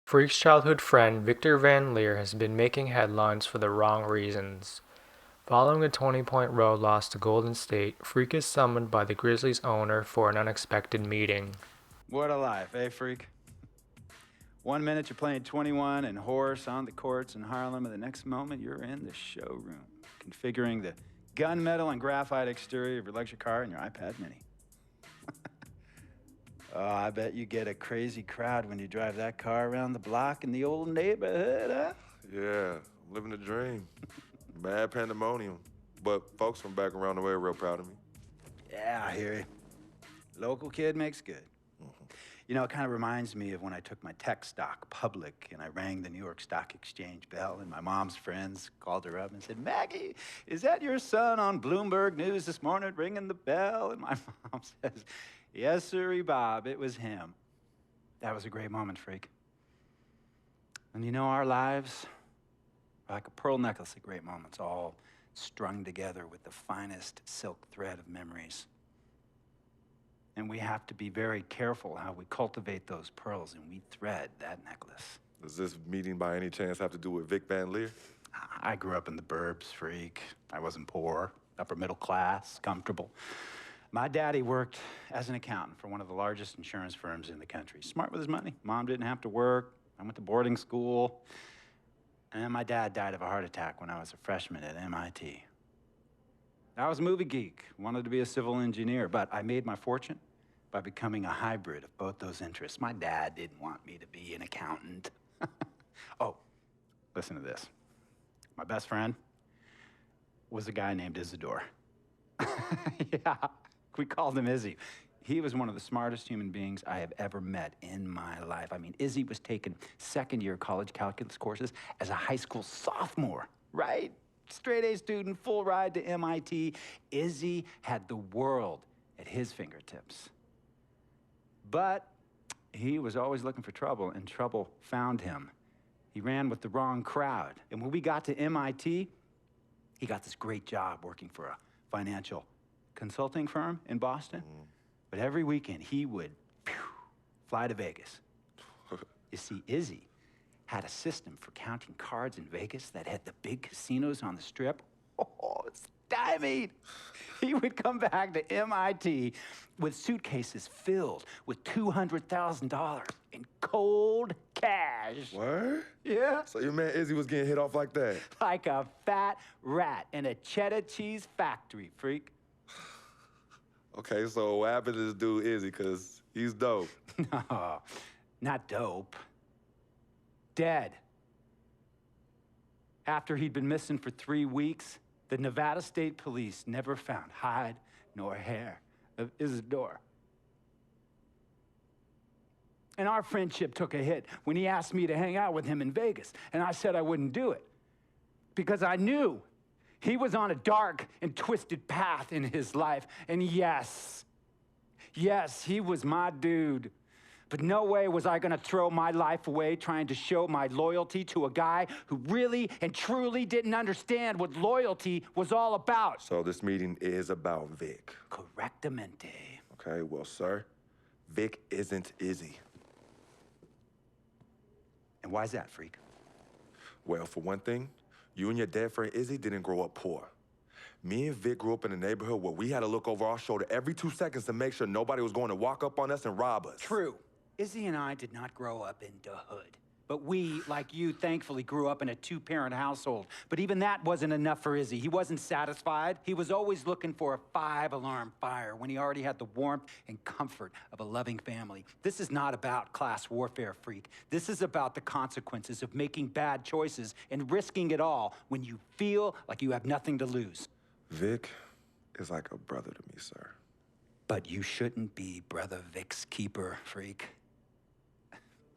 Freak's childhood friend Victor Van Leer has been making headlines for the wrong reasons. Following a 20-point road loss to Golden State, Freak is summoned by the Grizzlies owner for an unexpected meeting. What a life, eh, Freak? 1 minute you're playing 21 and horse on the courts in Harlem, and the next moment you're in the showroom, configuring the gunmetal and graphite exterior of your luxury car and your iPad mini. Oh, I bet you get a crazy crowd when you drive that car around the block in the old neighborhood, huh? Yeah, I'm living the dream. Bad pandemonium. But folks from back around the way are real proud of me. Yeah, I hear you. Local kid makes good. You know, it kind of reminds me of when I took my tech stock public and I rang the New York Stock Exchange bell, and my mom's friends called her up and said, "Maggie, is that your son on Bloomberg News this morning ringing the bell?" And my mom says, "Yes, sirree, Bob, it was him." That was a great moment, Freak. And you know, our lives are like a pearl necklace of great moments, all strung together with the finest silk thread of memories. And we have to be very careful how we cultivate those pearls and we thread that necklace. Does this meeting by any chance have to do with Vic Van Leer? I grew up in the burbs, Freak. I wasn't poor, upper middle class, comfortable. My daddy worked as an accountant for one of the largest insurance firms in the country. Smart with his money. Mom didn't have to work. I went to boarding school. And then my dad died of a heart attack when I was a freshman at MIT. I was a movie geek, wanted to be a civil engineer, but I made my fortune by becoming a hybrid of both those interests. My dad didn't want me to be an accountant. Oh, listen to this. My best friend was a guy named Isidore. Yeah, we called him Izzy. He was one of the smartest human beings I have ever met in my life. I mean, Izzy was taking second-year college calculus courses as a high school sophomore, right? Straight A student, full ride to MIT. Izzy had the world at his fingertips. But he was always looking for trouble, and trouble found him. He ran with the wrong crowd. And when we got to MIT, he got this great job working for a financial consulting firm in Boston. But every weekend, he would fly to Vegas. You see, Izzy had a system for counting cards in Vegas that had the big casinos on the Strip. Oh, stymied. He would come back to MIT with suitcases filled with $200,000 in cold cash. What? Yeah. So your man Izzy was getting hit off like that? Like a fat rat in a cheddar cheese factory, Freak. Okay, so what happened to this dude Izzy? Because he's dope. No, not dope. Dead. After he'd been missing for 3 weeks, the Nevada State Police never found hide nor hair of Isidore. And our friendship took a hit when he asked me to hang out with him in Vegas, and I said I wouldn't do it because I knew he was on a dark and twisted path in his life. And yes, he was my dude. But no way was I gonna throw my life away trying to show my loyalty to a guy who really and truly didn't understand what loyalty was all about. So this meeting is about Vic. Correctamente. Okay, well, sir, Vic isn't Izzy. And why's that, Freak? Well, for one thing, you and your dead friend Izzy didn't grow up poor. Me and Vic grew up in a neighborhood where we had to look over our shoulder every 2 seconds to make sure nobody was going to walk up on us and rob us. True. Izzy and I did not grow up in the hood. But we, like you, thankfully grew up in a 2-parent household. But even that wasn't enough for Izzy. He wasn't satisfied. He was always looking for a 5-alarm fire when he already had the warmth and comfort of a loving family. This is not about class warfare, Freak. This is about the consequences of making bad choices and risking it all when you feel like you have nothing to lose. Vic is like a brother to me, sir. But you shouldn't be Brother Vic's keeper, Freak.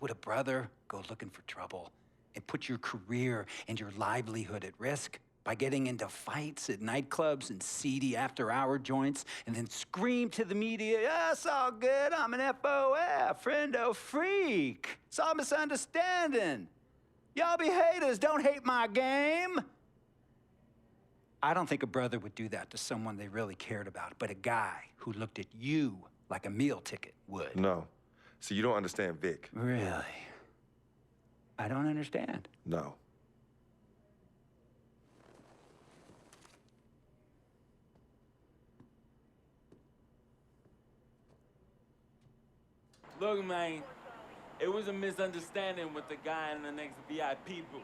Would a brother go looking for trouble and put your career and your livelihood at risk by getting into fights at nightclubs and seedy after-hour joints and then scream to the media, "Yeah, it's all good, I'm an FOF, friendo freak. It's all misunderstanding. Y'all be haters, don't hate my game." I don't think a brother would do that to someone they really cared about, but a guy who looked at you like a meal ticket would. No. See, you don't understand Vic. Really? I don't understand. No. Look, man, it was a misunderstanding with the guy in the next VIP booth.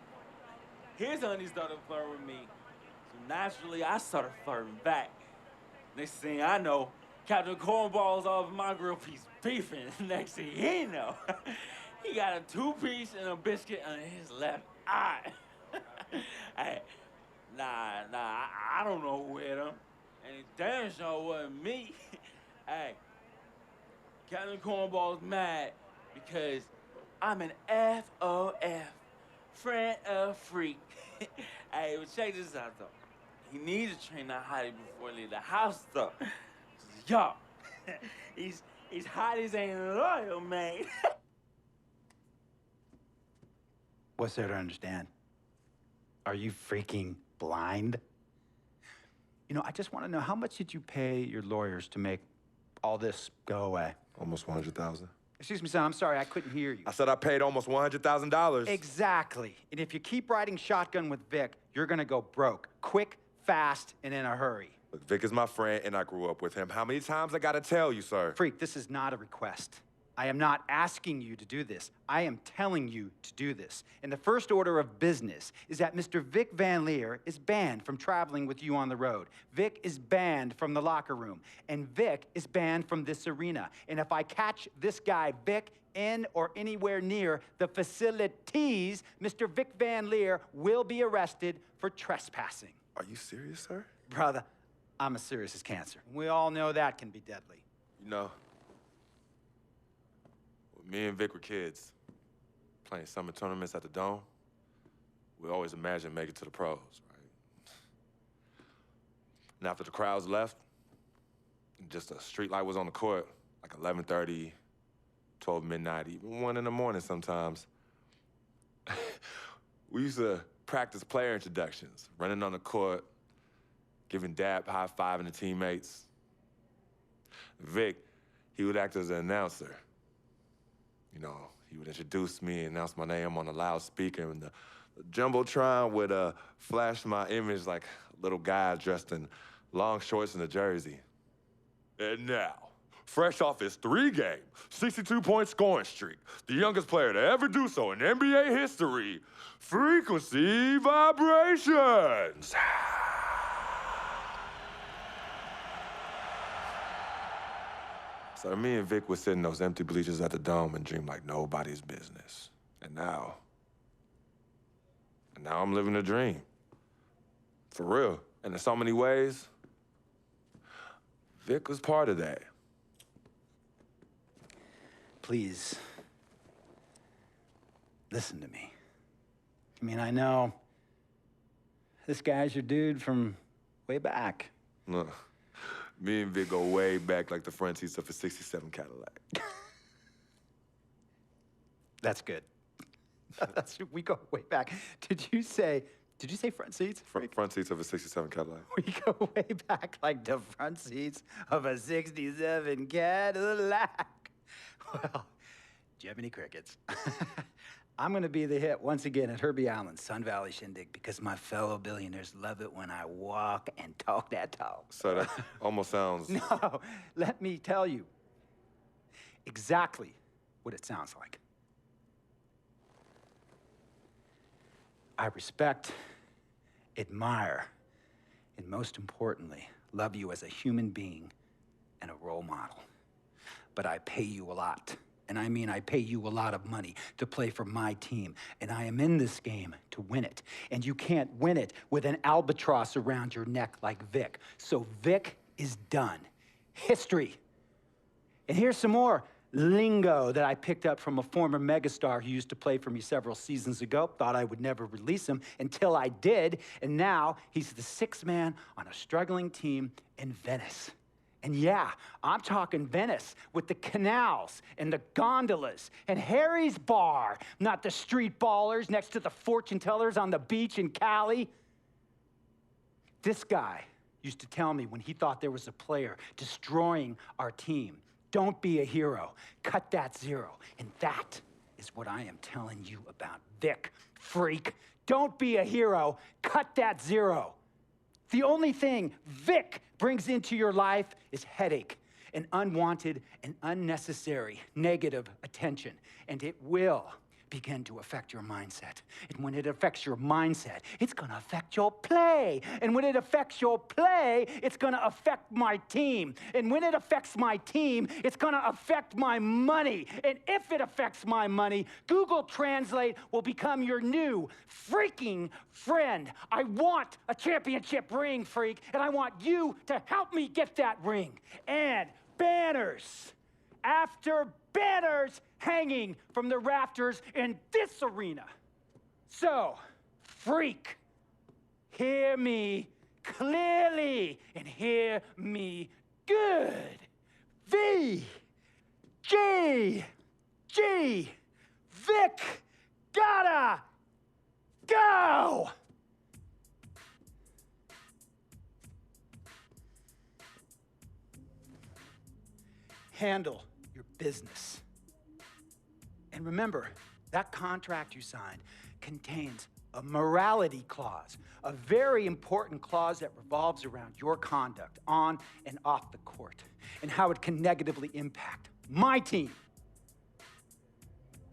His honey started flirting with me, so naturally I started flirting back. Next thing I know, Captain Cornball's off my grill piece beefing. Next thing he know, he got a two-piece and a biscuit on his left eye. Hey, I don't know who hit him, and it damn sure wasn't me. Hey, Captain Cornball's mad because I'm an FOF, friend of Freq. Hey, but check this out, though. He needs to train that hottie before he leave the house, though. Yo, he's hotties ain't loyal, man. What's there to understand? Are you freaking blind? You know, I just want to know, how much did you pay your lawyers to make all this go away? Almost 100,000. Excuse me, son, I'm sorry, I couldn't hear you. I said I paid almost $100,000. Exactly. And if you keep riding shotgun with Vic, you're gonna go broke. Quick, fast, and in a hurry. Look, Vic is my friend, and I grew up with him. How many times I gotta tell you, sir? Freq, this is not a request. I am not asking you to do this. I am telling you to do this. And the first order of business is that Mr. Vic Van Leer is banned from traveling with you on the road. Vic is banned from the locker room. And Vic is banned from this arena. And if I catch this guy, Vic, in or anywhere near the facilities, Mr. Vic Van Leer will be arrested for trespassing. Are you serious, sir? Brother, I'm as serious as cancer. We all know that can be deadly. You know, when me and Vic were kids, playing summer tournaments at the Dome, we always imagined making it to the pros, right? And after the crowds left, just a street light was on the court, like 11:30, 12 midnight, even 1 in the morning sometimes. We used to practice player introductions, running on the court, giving dap, high-fiving the teammates. Vic, he would act as an announcer. You know, he would introduce me, announce my name on a loudspeaker, and the Jumbotron would flash my image like a little guy dressed in long shorts and a jersey. And now, fresh off his 3-game, 62-point scoring streak, the youngest player to ever do so in NBA history, Frequency Vibrations. So me and Vic would sit in those empty bleachers at the Dome and dream like nobody's business. And now I'm living a dream. For real. And in so many ways, Vic was part of that. Please, listen to me. I mean, I know this guy's your dude from way back. Look, me and Vic go way back like the front seats of a '67 Cadillac. That's good. We go way back. Did you say front seats? Front seats of a '67 Cadillac. We go way back like the front seats of a '67 Cadillac. Well, Jiminy Crickets. I'm gonna be the hit once again at Herbie Allen's Sun Valley Shindig because my fellow billionaires love it when I walk and talk that talk. So that almost sounds... No, let me tell you exactly what it sounds like. I respect, admire, and most importantly, love you as a human being and a role model. But I pay you a lot. And I mean, I pay you a lot of money to play for my team. And I am in this game to win it. And you can't win it with an albatross around your neck like Vic. So Vic is done. History. And here's some more lingo that I picked up from a former megastar who used to play for me several seasons ago. Thought I would never release him until I did. And now he's the sixth man on a struggling team in Venice. And yeah, I'm talking Venice with the canals and the gondolas and Harry's bar, not the street ballers next to the fortune tellers on the beach in Cali. This guy used to tell me when he thought there was a player destroying our team, don't be a hero, cut that zero. And that is is what I am telling you about Vic. Freak, don't be a hero. Cut that zero. The only thing Vic brings into your life is headache and unwanted and unnecessary negative attention. And it will begin to affect your mindset. And when it affects your mindset, it's gonna affect your play. And when it affects your play, it's gonna affect my team. And when it affects my team, it's gonna affect my money. And if it affects my money, Google Translate will become your new freaking friend. I want a championship ring, freak, and I want you to help me get that ring. And banners after banners hanging from the rafters in this arena. So, freak, hear me clearly and hear me good. V-G-G, Vic, gotta go! Handle your business. And remember, that contract you signed contains a morality clause, a very important clause that revolves around your conduct on and off the court, and how it can negatively impact my team.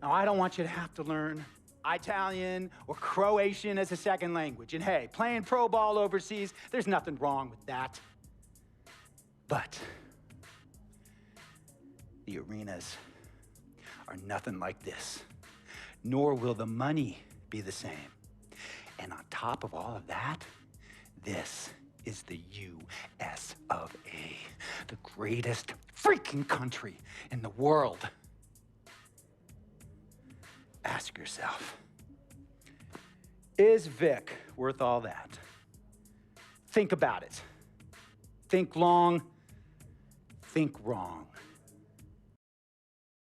Now, I don't want you to have to learn Italian or Croatian as a second language. And hey, playing pro ball overseas, there's nothing wrong with that. But the arenas are nothing like this, nor will the money be the same. And on top of all of that, this is the US of A, the greatest freaking country in the world. Ask yourself, is Vic worth all that? Think about it. Think long, think wrong.